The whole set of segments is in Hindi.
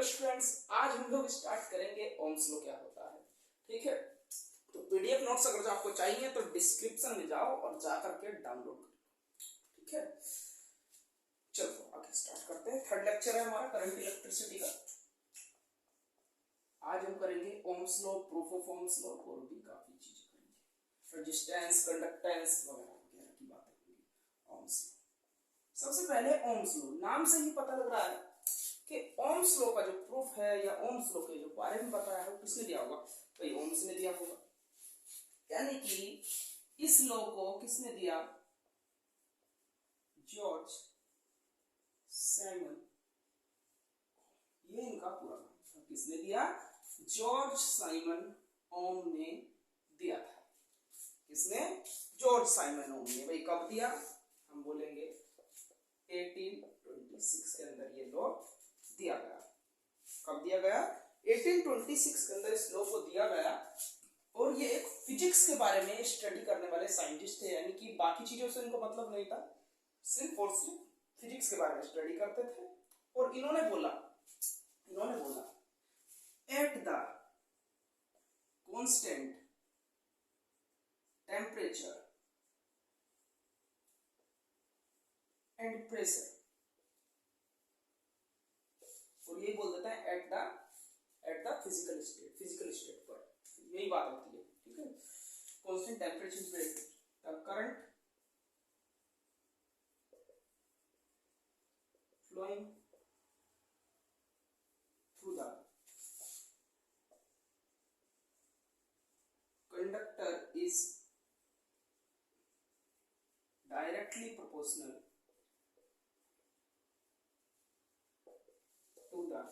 स्टूडेंट्स, आज हम लोग स्टार्ट करेंगे ओम्स लॉ क्या होता है। ठीक है, तो पीडीएफ नोट्स अगर जो आपको चाहिए तो डिस्क्रिप्शन में जाओ और जा करके डाउनलोड करो। ठीक है, चलो आगे स्टार्ट करते हैं। थर्ड लेक्चर है हमारा करंट इलेक्ट्रिसिटी का। आज हम करेंगे Ohm's law, proof of Ohm's law और भी काफी चीजें करेंगे, रेजिस्टेंस, कंडक्टेंस वगैरह वगैरह की बातें होंगी ओम्स लॉ। सबसे पहले ओम्स लॉ, नाम से ही पता लग रहा है कि ओम्स लॉ का जो प्रूफ है या ओम्स लॉ के जो बारे में बताया है वो किसने दिया होगा? भाई ओम्स ने दिया होगा। यानी कि इस लॉ को किसने दिया? George Simon. ये इनका पूरा नाम। किसने दिया? जॉर्ज साइमन ओम ने दिया था। किसने? जॉर्ज साइमन ओम ने। भाई कब दिया? हम बोलेंगे 1826 के अंदर ये लॉ दिया गया। कब दिया गया? 1826 के अंदर इस लॉ को दिया गया। और ये एक फिजिक्स के बारे में स्टडी करने वाले साइंटिस्ट थे, यानी कि बाकी चीजों से इनको मतलब नहीं था, सिर्फ और सिर्फ फिजिक्स के बारे में स्टडी करते थे। और इन्होंने बोला at the constant temperature and pressure, और यही बोल देता है एट द फिजिकल स्टेट पर, यही बात होती है। ठीक है, constant temperature pressure, the current flowing through the conductor is directly proportional to the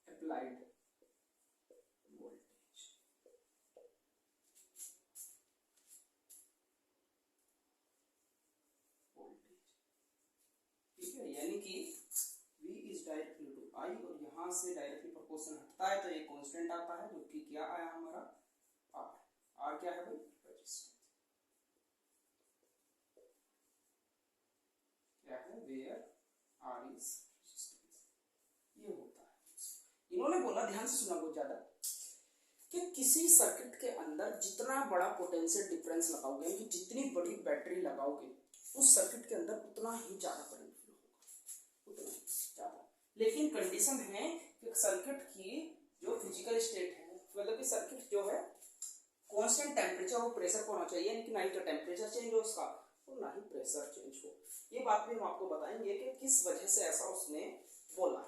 applied voltage। ठीक है, यानी कि V is directly to I और यहां से डायरेक्टली प्रोपोर्शनल हटता है तो ये कांस्टेंट आता है, जो कि क्या आया हमारा R। R क्या है भाई? रेजिस्टेंस। क्या है? Where R is resistance. ये होता है। इन्होंने बोला, ध्यान से सुना बहुत ज्यादा, कि किसी सर्किट के अंदर जितना बड़ा पोटेंशियल डिफरेंस लगाओगे, कि जितनी बड़ी बैटरी लगाओगे, उस सर्किट के अंदर उतना ही ज्यादा करंट फ्लो होगा, उतना ही ज्यादा। लेकिन कंडीशन है कि सर्किट की जो फिजिकल स्टेट है, मतलब कि सर्किट जो है कांस्टेंट टेम्परेचर और प्रेशर को होना चाहिए, यानी कि ना ही तो टेम्परेचर चेंज हो उसका और ना ही प्रेशर चेंज हो। ये बात भी हम आपको बताएंगे कि किस वजह से ऐसा उसने बोला।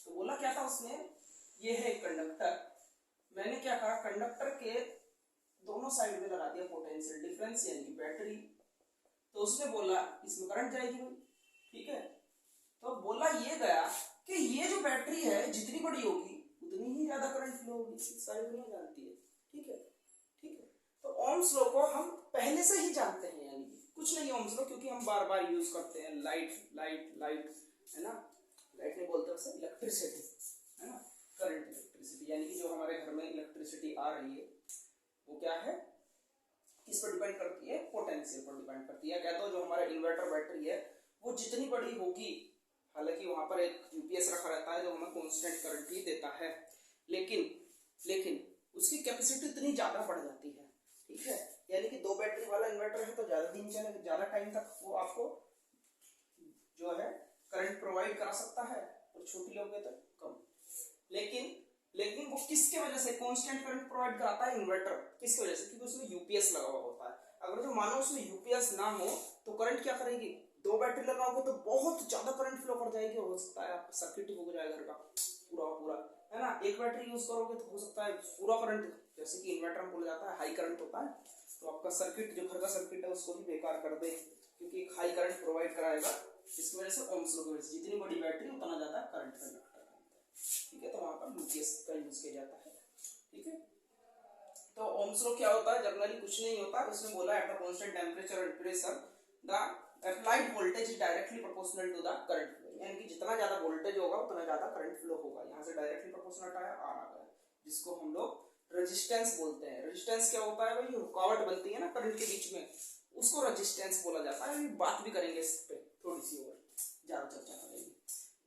तो बोला क्या था उसने? ये है कंडक्टर, मैंने क्या कहा, कंडक्टर के दोनों साइड में लगा दिया पोटेंशियल डिफरेंस, यानी कि बैटरी। तो उसने बोला इसमें करंट जाएगी भाई। ठीक है, तो बोला ये गया कि ये जो बैटरी है जितनी बड़ी होगी उतनी ही ज्यादा करंट फ्लो होगी, सारी दुनिया जानती है। ठीक है, ठीक है। तो ओम्स लॉ को हम पहले से ही जानते हैं, यानी कुछ नहीं ओम्स लॉ, क्योंकि हम बार बार यूज करते हैं। लाइट है ना, लाइट नहीं बोलते उसे, इलेक्ट्रिसिटी है ना, करंट इलेक्ट्रिसिटी, यानी कि जो हमारे घर में इलेक्ट्रिसिटी आ रही है वो क्या है, किस पर डिपेंड करती है? पोटेंशियल पर डिपेंड करती है। कहते हो जो हमारा इन्वर्टर बैटरी है वो जितनी बड़ी होगी, हालांकि वहां पर एक यूपीएस रखा रहता है जो हमें कांस्टेंट करंट ही देता है, लेकिन उसकी कैपेसिटी इतनी ज्यादा बढ़ जाती है। ठीक है, यानी कि दो बैटरी वाला इन्वर्टर है तो ज्यादा दिन चलेगा, ज्यादा टाइम तक वो आपको जो है करंट प्रोवाइड करा सकता है, और छोटी लोगे तो कम। लेकिन वो किसके वजह से कांस्टेंट करंट प्रोवाइड कराता है? इन्वर्टर। किसकी वजह से? क्योंकि उसमें यूपीएस लगा हुआ होता है। अगर जो मानो उसमें यूपीएस ना हो तो करंट क्या करेगी? दो बैटरी लगाओगे तो बहुत ज्यादा करंट फ्लो कर जाएगी, हो सकता है आपका सर्किट ही हो जाएगा घर का पूरा है ना। एक बैटरी यूज करोगे तो हो सकता है पूरा करंट, जैसे कि इन्वर्टर में बोला जाता है हाई करंट होता है, तो आपका सर्किट जो घर का सर्किट है उसको भी बेकार कर दे, क्योंकि एक हाई करंट प्रोवाइड कराएगा। इसकी वजह से ओम्स लॉ की वजह से जितनी बड़ी बैटरी उतना ज्यादा करंट कंडक्ट करता है। ठीक है, तो वहां पर यूपीएस का यूज किया जाता है। ठीक है, तो ओम्स लॉ क्या होता है? जनरली कुछ नहीं होता। उसने बोला at the constant temperature and pressure the applied voltage is directly proportional to the current flow, यानी कि जितना ज्यादा वोल्टेज होगा उतना ज्यादा करंट फ्लो होगा। यहाँ से डायरेक्टली प्रोपोर्शनल आया, आर आ गया, जिसको हम लोग रेजिस्टेंस बोलते हैं। रेजिस्टेंस क्या होता है भाई? रुकावट बनती है ना करंट के बीच में, उसको रेजिस्टेंस बोला जाता है। बात भी करेंगे इस पे थोड़ी सी और ज्यादा चर्चा करेंगे।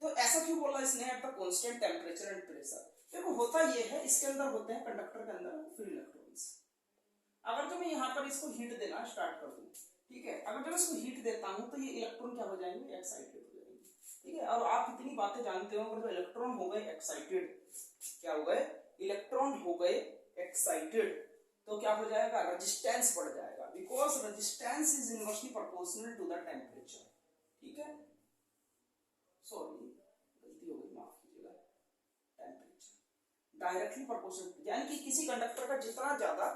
तो ऐसा क्यों बोला इसने eight the constant temperature and pressure? देखो होता ये है, इसके अंदर होते हैं कंडक्टर के अंदर फ्री इलेक्ट्रॉन्स। अगर तो मैं यहाँ पर इसको हीट देना स्टार्ट कर दूं, ठीक है, अगर मैं इसको हीट देता हूँ तो ये इलेक्ट्रॉन क्या हो जाएंगे, एक्साइटेड हो जाएंगे, ठीक है। और आप इतनी बातें जानते हो, अगर जो इलेक्ट्रॉन हो गए एक्साइटेड, क्या हो गए, इलेक्ट्रॉन हो गए एक्साइटेड, तो क्या हो जाएगा, रेजिस्टेंस बढ़ जाएगा, because resistance is inversely proportional to the temperature, ठीक है। सॉरी गलती हो गई, माफ कीजिएगा, टेम्परेचर डायरेक्टली प्रोपोर्शनल, यानी कि किसी कंडक्टर का जितना ज्यादा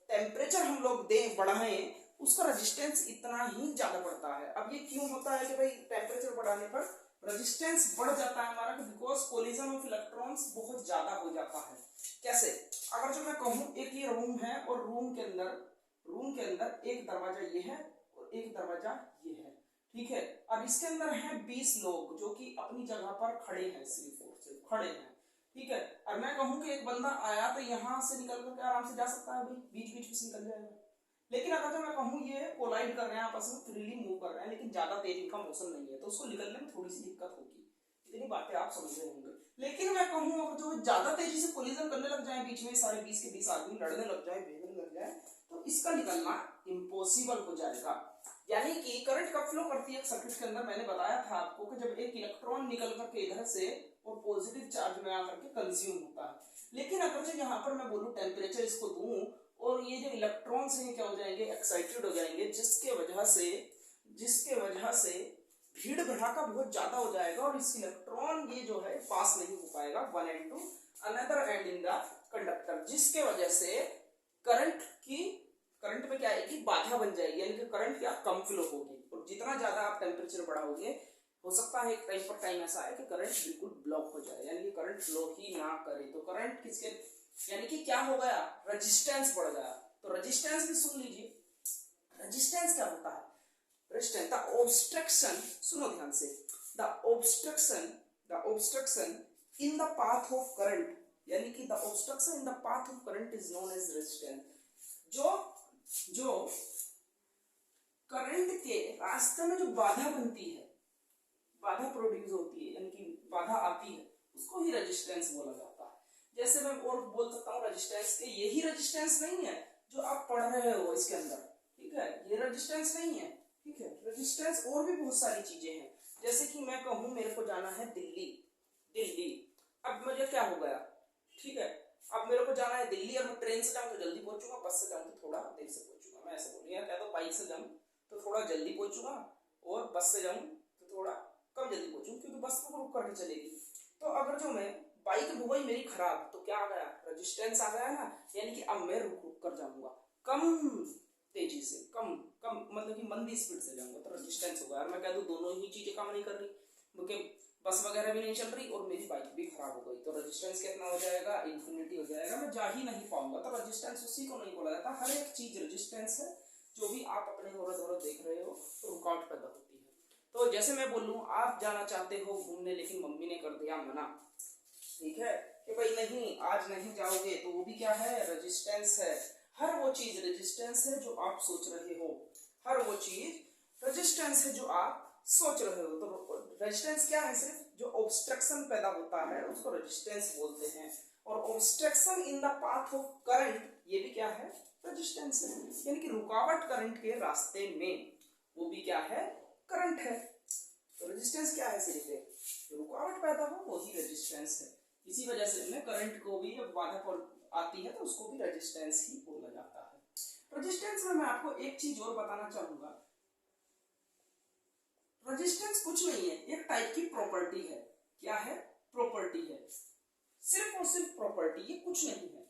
टेम्परेचर हम लोग दें बढ़ाएं, उसका रेजिस्टेंस इतना ही ज्यादा बढ़ता है। अब ये क्यों होता है कि भाई टेम्परेचर बढ़ाने पर रेजिस्टेंस बढ़ जाता है हमारा, बिकॉज कोलिजन ऑफ इलेक्ट्रॉन्स बहुत ज्यादा हो जाता है। कैसे, अगर जो मैं कहूं एक ये रूम है और रूम के अंदर एक दरवाजा ये है और एक दरवाजा ये है, ठीक है। अब इसके अंदर है 20 लोग जो कि अपनी जगह पर खड़े हैं, सिर्फ खड़े हैं, ठीक है। और मैं कहूं कि एक बंदा आया तो यहां से निकल करके आराम से जा सकता है, भाई बीच बीच में से निकल जाएगा। लेकिन अगर जो मैं कहूं ये कोलाइड कर रहे हैं आपस में, फ्रीली मूव कर रहे हैं, लेकिन ज्यादा तेज इनका मोशन नहीं है, तो उसको निकलने में थोड़ी सी दिक्कत होगी। इतनी बातें आप समझ रहे होंगे। लेकिन मैं कहूं अगर जो ज्यादा तेजी से कोलिजन करने लग जाए, बीच में सारे 20 के 20 आदमी लड़ने लग जाए, भेजने लग जाए, तो इसका निकलना इम्पॉसिबल हो जाएगा। यानी कि करंट कब फ्लो करती है सर्किट के अंदर, मैंने बताया था आपको कि जब एक इलेक्ट्रॉन निकल करके इधर से और पॉजिटिव चार्ज में आकर के कंज्यूम होता है। लेकिन अगर जो यहाँ पर मैं बोलूं टेम्परेचर इसको दूं, और ये जो इलेक्ट्रॉन्स हैं क्या हो जाएंगे, एक्साइटेड हो जाएंगे, जिसके वजह से भीड़ भड़ाका बहुत ज्यादा हो जाएगा, और इस इलेक्ट्रॉन ये जो है पास नहीं हो पाएगा one end to another end in the conductor, जिसके वजह से करंट में क्या आएगी, बाधा बन जाएगी, यानी कि करंट क्या कम फ्लो होगी। और जितना ज्यादा आप टेम्परेचर बढ़ाओगे, हो सकता है एक टाइम ऐसा है कि करंट बिल्कुल ब्लॉक हो जाए, यानी कि करंट फ्लो ही ना करे। तो करंट किसके, यानी कि क्या हो गया, रेजिस्टेंस बढ़ गया। तो रेजिस्टेंस भी सुन लीजिए, रेजिस्टेंस क्या होता है, रेजिस्टेंस द ऑब्स्ट्रक्शन, सुनो ध्यान से, the obstruction in the path of current, यानी कि the obstruction in the path of current is known as resistance. जो करंट के रास्ते में जो बाधा बनती है, बाधा प्रोड्यूस होती है, यानी कि बाधा आती है, उसको ही रेजिस्टेंस बोला जाता है। जैसे मैं और बोल सकता हूँ रेजिस्टेंस के, यही रेजिस्टेंस नहीं है जो आप पढ़ रहे हो इसके अंदर, ठीक है, ये रेजिस्टेंस नहीं है, ठीक है। रेजिस्टेंस और भी बहुत सारी चीजें हैं, जैसे कि मैं कहूँ मेरे को जाना है दिल्ली, अब मुझे क्या हो गया, ठीक है, अब मेरे को जाना है दिल्ली, और मैं ट्रेन से जाऊँ तो जल्दी पहुंचूंगा, बस से जाऊँ तो थोड़ा देर से पहुंचूंगा, मैं ऐसा बोलूँ, या क्या तो बाइक से जाऊँ तो थोड़ा जल्दी पहुंचूंगा, और बस से जाऊँ तो थोड़ा कम जल्दी पहुंचूंगा, क्योंकि बस तो रुक करके चलेगी। तो अगर जो मैं बाइक हो गई मेरी खराब, तो क्या आ गया, रेजिस्टेंस आ गया ना, यानी कि अब मैं रुक कर जाऊंगा, कम तेजी से, कम मतलब कि मंदी स्पीड से जाऊंगा, तो रेजिस्टेंस होगा। और मैं कह दूं दोनों ही चीजें काम नहीं कर रही, क्योंकि बस वगैरह भी नहीं चल रही और मेरी बाइक भी खराब हो गई, तो रेजिस्टेंस कितना हो जाएगा, इन्फिनिटी हो जाएगा, मैं जा ही नहीं पाऊंगा। तो रेजिस्टेंस उसी को नहीं बोला जाता, हर एक चीज रेजिस्टेंस है, जो भी आप अपने इधर देख रहे हो तो रुकावट पैदा होती है। तो जैसे मैं बोलूं, आप जाना चाहते हो घूमने, लेकिन मम्मी ने कर दिया मना, ठीक है, कि भाई नहीं आज नहीं जाओगे, तो वो भी क्या है, रेजिस्टेंस है। हर वो चीज रेजिस्टेंस है जो आप सोच रहे हो, हर वो चीज रेजिस्टेंस है जो आप सोच रहे हो। तो रेजिस्टेंस क्या है, सिर्फ जो ऑब्स्ट्रक्शन पैदा होता है उसको रेजिस्टेंस बोलते हैं। और obstruction in the path of current, ये भी क्या है, रेजिस्टेंस है, यानी कि रुकावट करंट के रास्ते में, वो भी क्या है, करंट है। तो रेजिस्टेंस क्या है, सिर्फ रुकावट पैदा हो वही रेजिस्टेंस है। इसी वजह से मैं करंट को भी जब बाधा आती है तो उसको भी रेजिस्टेंस ही बोला जाता है। रेजिस्टेंस में मैं आपको एक चीज और बताना चाहूंगा, रेजिस्टेंस कुछ नहीं है, एक टाइप की प्रॉपर्टी है। क्या है, प्रॉपर्टी है, सिर्फ और सिर्फ प्रॉपर्टी, ये कुछ नहीं है।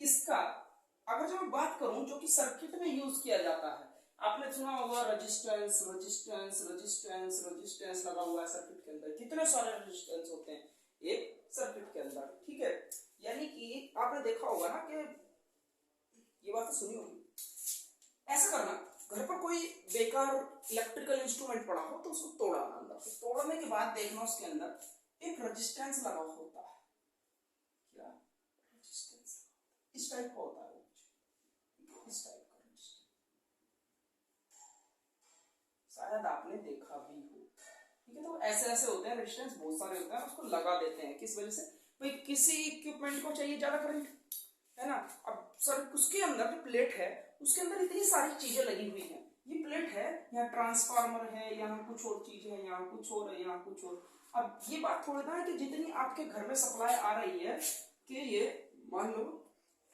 इसका अगर जो मैं बात करूं, जो कि सर्किट में यूज किया जाता है, आपने सुना होगा रेजिस्टेंस रेजिस्टेंस रेजिस्टेंस रेजिस्टेंस लगा हुआ है सर्किट के अंदर, कितने सारे रेजिस्टेंस होते हैं एक सर्किट के अंदर, ठीक है। यानी कि आपने देखा होगा ना कि ये बात तो सुनी होगी, ऐसा करना, घर पर कोई बेकार इलेक्ट्रिकल इंस्ट्रूमेंट पड़ा हो तो उसको तोड़ना, अंदर तो तोड़ने के बाद देखना उसके अंदर एक रेजिस्टेंस लगा होता है, क्या रेजिस्टेंस, इस टाइप का होता है वो, इस टाइप का रेजिस्टेंस, शायद आपने देखा भी हो। ठीक है। तो ऐसे ऐसे होते हैं रेजिस्टेंस, बहुत सारे होते हैं, उसको लगा देते हैं किस वजह से, भाई किसी इक्विपमेंट को चाहिए ज्यादा करंट, है ना। अब सर उसके अंदर जो प्लेट है उसके अंदर इतनी सारी चीजें लगी हुई हैं, ये प्लेट है, यहाँ ट्रांसफार्मर है, यहाँ कुछ और चीज है, यहाँ कुछ और है, यहाँ कुछ और। अब ये बात थोड़ी ना है कि जितनी आपके घर में सप्लाई आ रही है कि ये मान लो,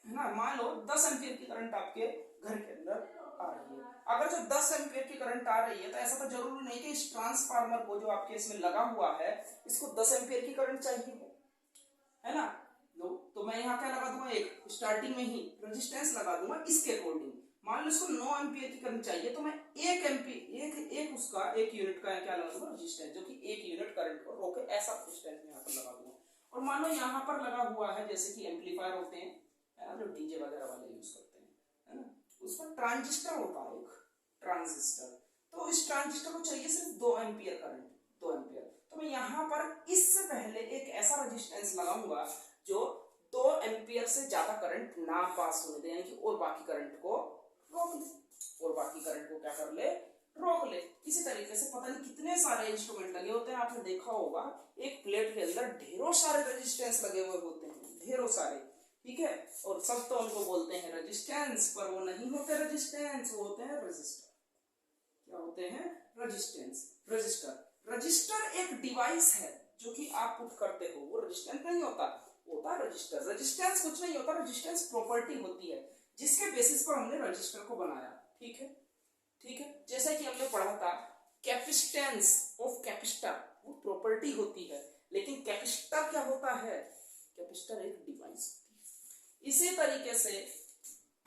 है ना, मान लो 10 एम्पीयर की करंट आपके घर के अंदर आ रही है। अगर जो 10 एम्पीयर की करंट आ रही है तो ऐसा तो जरूरी नहीं कि इस ट्रांसफार्मर को जो आपके इसमें लगा हुआ है इसको 10 एम्पीयर की करंट चाहिए, है ना। लो तो मैं यहाँ क्या लगा दूंगा, एक स्टार्टिंग में ही रेजिस्टेंस लगा दूंगा इसके अकॉर्डिंग। मान लो इसको 9 एम्पीयर की करंट चाहिए तो मैं 1 एम्पीयर एक उसका 1 यूनिट का क्या लगा दूंगा, रेजिस्टेंस, जो कि 1 यूनिट करंट को रोके, ऐसा रेजिस्टेंस यहाँ पर लगा दूंगा। और मान लो यहाँ पर लगा हुआ है जैसे कि एम्पलीफायर होते हैं, जो डीजे वगैरह वाले यूज करते हैं, है ना, उसमें ट्रांजिस्टर होता है, एक ट्रांजिस्टर। तो इस ट्रांजिस्टर को चाहिए सिर्फ 2 एम्पीयर करंट, 2 एम्पीयर। तो मैं यहाँ पर इससे पहले एक ऐसा रेजिस्टेंस लगाऊंगा जो 2 एम्पीयर से ज्यादा करंट ना पास होने दे, यानी कि और बाकी करंट को रोक ले, और बाकी करंट को क्या कर ले, रोक ले। इसी तरीके से पता नहीं कितने सारे इंस्ट्रूमेंट लगे होते हैं, आपने देखा होगा एक प्लेट के अंदर ढेरों सारे रेजिस्टेंस लगे हुए होते हैं, ढेरों सारे, ठीक है। और सब तो उनको बोलते हैं रेजिस्टेंस, पर वो नहीं होते रेजिस्टेंस, वो होते हैं रजिस्टर। क्या होते हैं, रेजिस्टेंस, रजिस्टर। रजिस्टर एक डिवाइस है जो कि आप पुट करते हो, वो रेजिस्टेंस नहीं होता, होता है रजिस्टर। रेजिस्टेंस कुछ नहीं होता, रेजिस्टेंस प्रॉपर्टी होती है जिसके बेसिस पर हमने रजिस्टर को बनाया, ठीक है, ठीक है। जैसे कि हमने पढ़ा था कैपेसिटेंस ऑफ कैपेसिटर, वो प्रॉपर्टी होती है, लेकिन कैपेसिटर क्या होता है, कैपेसिटर एक डिवाइस होती है। इसी तरीके से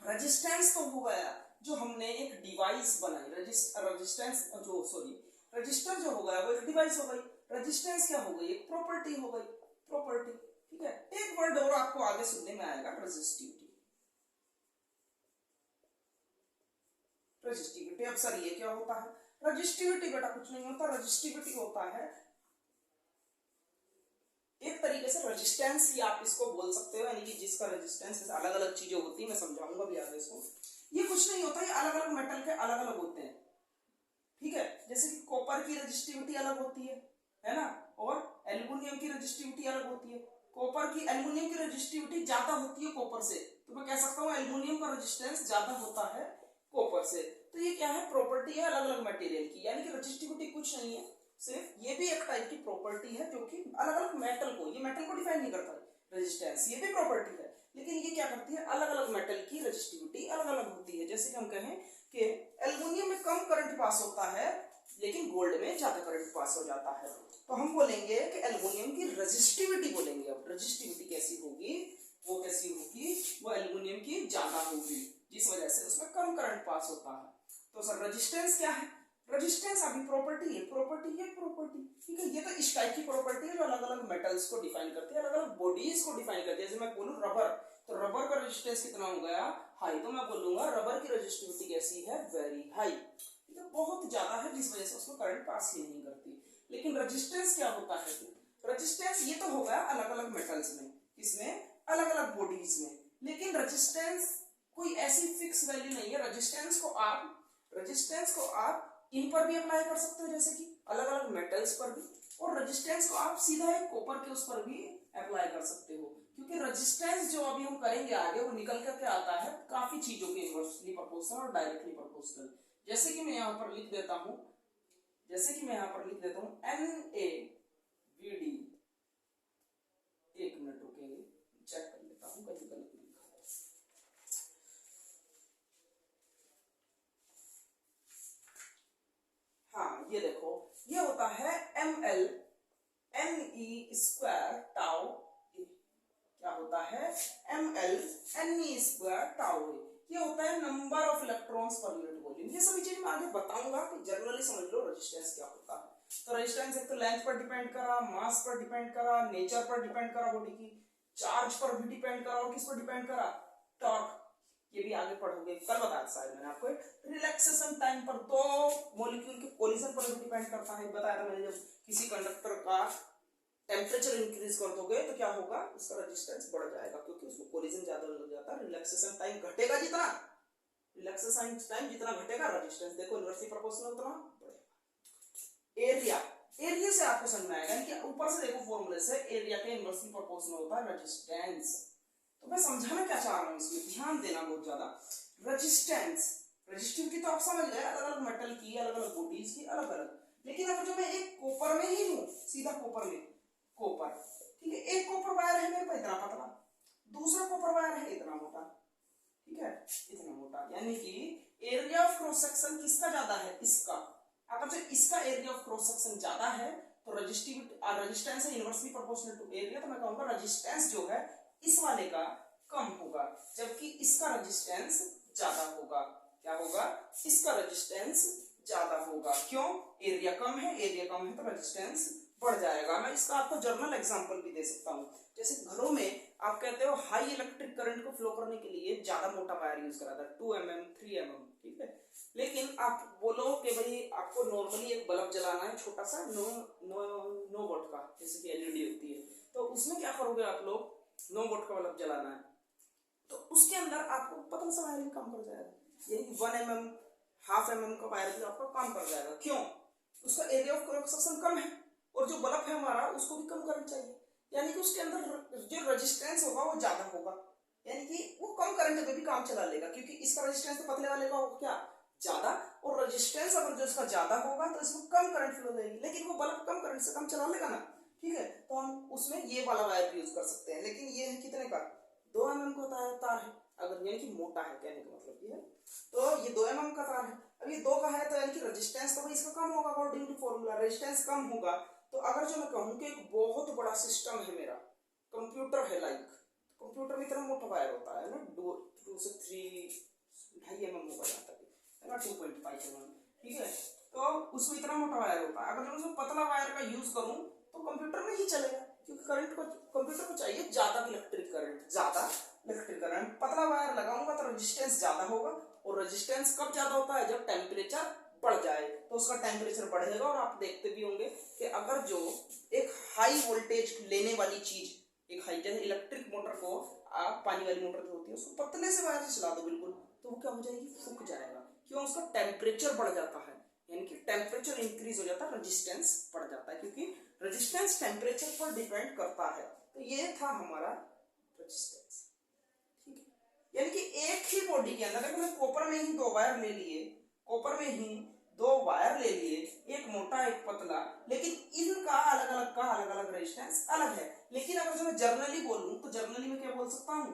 रेजिस्टेंस तो हो गया जो हमने एक डिवाइस बनाई, रेजिस्टेंस जो सॉरी रजिस्टर जो हो गया वो एक डिवाइस हो गई, रेजिस्टेंस क्या हो गई, एक प्रॉपर्टी हो गई, प्रॉपर्टी, ठीक है। एक वर्ड और आपको आगे सुनने में आएगा, रेजिस्टिविटी। रेजिस्टिविटी, अब सर ये क्या होता है, रेजिस्टिविटी बेटा कुछ नहीं होता, रेजिस्टिविटी होता है एक तरीके से रेजिस्टेंस ही आप इसको बोल सकते हो, यानी कि जिसका रेजिस्टेंस अलग अलग चीजें होती है, मैं समझाऊंगा भी आगे इसको। ये कुछ नहीं होता, ये अलग अलग मेटल के अलग अलग होते हैं, ठीक है। जैसे कि कॉपर की रेजिस्टिविटी अलग होती है ना, और एल्युमिनियम की रेजिस्टिविटी अलग होती है। कॉपर की, एल्युमिनियम की रेजिस्टिविटी ज्यादा होती है कॉपर से, तो मैं कह सकता हूँ एल्युमिनियम का रेजिस्टेंस ज्यादा होता है कॉपर से। तो ये क्या है, प्रॉपर्टी है अलग अलग मटेरियल की, यानी कि रेजिस्टिविटी कुछ नहीं है, सिर्फ ये भी एक टाइप की प्रॉपर्टी है जो कि अलग अलग मेटल को, ये मेटल को डिफाइन नहीं करता है रेजिस्टेंस, ये भी प्रॉपर्टी है, लेकिन ये क्या करती है, अलग अलग मेटल की रेजिस्टिविटी अलग अलग होती है। जैसे कि हम कहें कि एल्युमिनियम में कम करंट पास होता है लेकिन गोल्ड में ज्यादा करंट पास हो जाता है, तो हम बोलेंगे कि एल्युमिनियम की रेजिस्टिविटी बोलेंगे। अब रेजिस्टिविटी कैसी होगी, वो कैसी होगी, वो एल्युमिनियम की ज्यादा होगी, जिस वजह से उसमें कम करंट पास होता है। तो सर रेजिस्टेंस क्या है, रेजिस्टेंस अभी प्रॉपर्टी है, प्रॉपर्टी है प्रॉपर्टी, ठीक है। ये तो इस टाइप की प्रॉपर्टी है जो अलग अलग मेटल्स को डिफाइन करती है, अलग अलग बॉडीज को डिफाइन करती है। जैसे मैं बोलूं रबर, तो रबर का रेजिस्टेंस कितना हो गया, हाई, तो मैं बोलूंगा रबर की रेजिस्टिविटी कैसी है, वेरी हाई, तो बहुत ज्यादा है, जिस वजह से उसको करंट पास ही नहीं करती। लेकिन रेजिस्टेंस क्या होता है, रेजिस्टेंस ये तो हो गया अलग अलग मेटल्स में, इसमें अलग अलग बॉडीज में, लेकिन रेजिस्टेंस कोई ऐसी फिक्स वैल्यू नहीं है। रेजिस्टेंस को आप इन पर भी अप्लाई कर सकते हो, जैसे कि अलग अलग मेटल्स पर भी, और रेजिस्टेंस को आप सीधा एक कॉपर के उस पर भी अप्लाई कर सकते हो, क्योंकि रेजिस्टेंस जो अभी हम करेंगे आगे वो निकल करके आता है काफी चीजों के इनवर्सली प्रोपोर्शनल और डायरेक्टली प्रोपोर्शनल। जैसे कि मैं यहाँ पर लिख देता हूं, NaVd, एक मिनट रुकेंगे, चेक कर लेता हूँ कहीं गलत नहीं लिखा है। हाँ ये देखो, ये होता है ml ne स्क्वायर टाउ, क्या होता है, ml ne स्क्वायर टाउ, ये होता है number of electrons per unit volume. ये सभी चीज मैं आगे बताऊंगा कि जनरली समझ लो रेजिस्टेंस क्या होता है। तो रेजिस्टेंस एक तो लेंथ पर डिपेंड करा, मास पर डिपेंड करा, नेचर पर डिपेंड करा बॉडी की, चार्ज पर भी डिपेंड करा, और किस पर डिपेंड करा, टॉर्क, ये भी आगे पढ़ोगे, कल बताया शायद मैंने आपको। रिलैक्सेशन टाइम पर, तो मॉलिक्यूल के कोलिजन पर भी डिपेंड करता है, बताया था मैंने, जब किसी कंडक्टर का टेम्परेचर इंक्रीज कर दोगे तो क्या होगा, उसका रेजिस्टेंस बढ़ जाएगा, क्योंकि उसको कोलिजन ज्यादा लग जाता है। रिलैक्सेशन टाइम घटेगा जितना, रिलैक्सेशन टाइम जितना घटेगा रेजिस्टेंस देखो इनवर्सली प्रोपोर्शनल उतना बढ़ेगा। एरिया, एरिया से आपको समझ में आएगा, यानी कि ऊपर से देखो फॉर्मूले से एरिया के इनवर्सली प्रोपोर्शनल होता है रेजिस्टेंस। तो मैं समझाना क्या चाह रहा हूँ इसमें, ध्यान देना बहुत ज्यादा। रेजिस्टेंस, रेजिस्टिविटी तो आप समझ गए, अलग अलग मेटल की, अलग अलग बॉडीज की, अलग अलग। लेकिन अगर जो मैं एक कॉपर में ही लूं, सीधा कॉपर में, कॉपर, ठीक है, एक कॉपर वायर है मेरे पास इतना पतला, दूसरा कॉपर वायर है इतना मोटा, ठीक है, इतना मोटा, यानी कि एरिया ऑफ क्रॉस सेक्शन किसका ज्यादा है, इसका। अगर जो इसका एरिया ऑफ क्रॉस सेक्शन ज्यादा है तो रेजिस्टिविटी, रेजिस्टेंस है इनवर्सली प्रोपोर्शनल टू एरिया, तो मैं कहूंगा रेजिस्टेंस जो है इस वाले का कम होगा, जबकि इसका रेजिस्टेंस ज्यादा होगा। क्या होगा, इसका रेजिस्टेंस ज्यादा होगा। क्यों, एरिया कम है, एरिया कम है तो रेजिस्टेंस बढ़ जाएगा। मैं इसका आपको जर्नल एग्जांपल भी दे सकता हूँ। जैसे घरों में आप कहते हो हाई इलेक्ट्रिक करंट को फ्लो करने के लिए ज्यादा मोटा वायर यूज करा था, 2 mm 3 mm, ठीक है। लेकिन आप बोलो कि भाई आपको नॉर्मली एक बल्ब जलाना है छोटा सा, नो वोल्ट का, जैसे कि एलईडी होती है, तो उसमें क्या करोगे आप लोग, 9 वोल्ट का बल्ब जलाना है, तो उसके अंदर आपको पतला सा वायर भी काम कर जाएगा, यानी 1 mm, ½ mm का वायर भी आपका काम कर जाएगा। क्यों, उसका एरिया ऑफ क्रॉस सेक्शन कम है, और जो बल्ब है हमारा उसको भी कम करंट चाहिए, यानी कि उसके अंदर जो रेजिस्टेंस होगा वो ज्यादा होगा, यानी कि वो कम करंट में भी काम चला लेगा, क्योंकि इसका रेजिस्टेंस तो पतले वाले का होगा क्या, ज्यादा, और रेजिस्टेंस अगर जो इसका ज्यादा होगा तो इसमें कम करंट फ्लो देगी, लेकिन वो बल्ब कम करंट से कम चला लेगा ना, ठीक है। तो हम उसमें ये वाला वायर भी यूज कर सकते हैं, लेकिन ये है कितने का, 2 mm का तार है, अगर यानी कि मोटा है, कहने का मतलब ये है। तो ये 2 mm का तार है, अब ये 2 का है तो यानी कि रेजिस्टेंस तो इसका कम होगा, अकॉर्डिंग टू फॉर्मूला रेजिस्टेंस कम होगा। तो अगर जो मैं कहूँ कि एक बहुत बड़ा सिस्टम है मेरा, कंप्यूटर है लाइक, कंप्यूटर में इतना मोटा वायर होता है ना, 2 से 3 2.5 mm होगा यहाँ तक, है ना, 2.5 mm, ठीक है। तो उसमें इतना मोटा वायर होता है, अगर मैं उसमें पतला वायर का यूज करूँ तो कंप्यूटर में ही चलेगा, क्योंकि करंट को, कंप्यूटर को चाहिए ज्यादा इलेक्ट्रिक करंट, ज्यादा इलेक्ट्रिक करंट। पतला वायर लगाऊंगा तो रेजिस्टेंस ज्यादा होगा, और रेजिस्टेंस कब ज्यादा होता है, जब टेम्परेचर बढ़ जाए, तो उसका टेम्परेचर बढ़ेगा। और आप देखते भी होंगे कि अगर जो एक हाई वोल्टेज लेने वाली चीज, एक हाई, जैसे इलेक्ट्रिक मोटर को आप, पानी वाली मोटर जो होती है उसको पतले से वायर से चला दो बिल्कुल, तो वो क्या हो जाएगी, फूक जाएगा। क्यों, उसका टेम्परेचर बढ़ जाता है, यानी कि टेम्परेचर इंक्रीज हो जाता है, रेजिस्टेंस बढ़ जाता है, क्योंकि रेजिस्टेंस टेम्परेचर पर डिपेंड करता है। तो ये था हमारा रेजिस्टेंस, ठीक है। यानी कि एक ही बॉडी के अंदर, अगर मैं कॉपर में ही 2 वायर ले लिए, कॉपर में ही 2 वायर ले लिए, एक मोटा एक पतला, लेकिन इनका अलग अलग का अलग अलग रेजिस्टेंस अलग है। लेकिन अगर जो मैं जर्नली बोलूं तो जर्नली में क्या बोल सकता हूं,